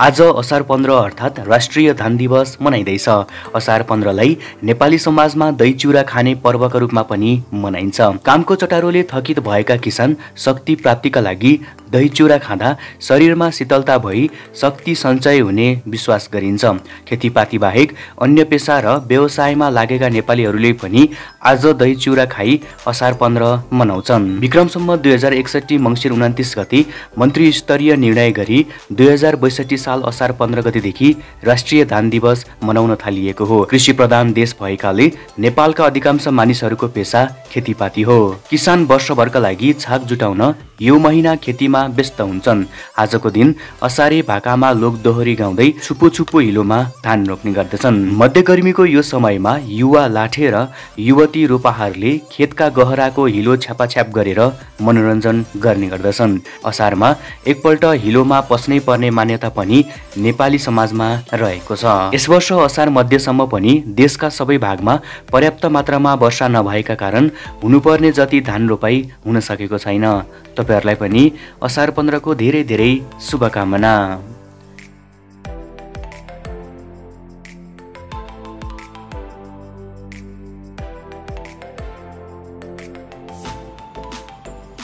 आज असार 15 अर्थात् राष्ट्रिय धान दिवस मनाइँदैछ। असार 15लाई नेपाली समाजमा दही चिउरा खाने पर्वका रूपमा पनि मनाइन्छ। कामको चटारोले थकित भएका किसान शक्ति प्राप्तिका लागि दही चिउरा खाँदा शरीरमा शीतलता भई शक्ति सञ्चय हुने विश्वास गरिन्छ। खेतीपाती बाहेक अन्य पेसा र व्यवसायमा लागेका नेपालीहरूले पनि आज दही चिउरा खाई असार 15 मनाउँछन्। विक्रमसम्म 2061 मङ्सिर 29 गते मन्त्री स्तरीय निर्णय गरी 2062 साल असार 15 गतेदेखि राष्ट्रिय धान दिवस मनाउन थालिएको हो। कृषि प्रधान देश भएकाले नेपालका अधिकांश मानिसहरूको पेसा खेतीपाती हो। किसान वर्षभरका लागि छाक जुटाउन यो महिना खेतीमा व्यस्त हुन्छन्। आजको दिन असारे भाकामा लोक दोहोरी गाउँदै छुपो छुपो हिलोमा धान रोप्ने गर्दछन्। मध्य गर्मीको यो समयमा युवा लाठे र युवती रोपाहरूले खेतका गहराको हिलो छ्यापाछ्याप गरेर मनोरञ्जन गर्ने गर्दछन्। असारमा एकपल्ट हिलोमा पस्नै पर्ने मान्यता पनि नेपाली समाजमा रहेको छ। यस वर्ष असार मध्यसम्म पनि देशका सबै भागमा पर्याप्त मात्रामा वर्षा नभएका कारण हुनुपर्ने जति धान रोपाई हुन सकेको छैन। तपाईहरुलाई पनि असार 15 को धेरै धेरै शुभकामना।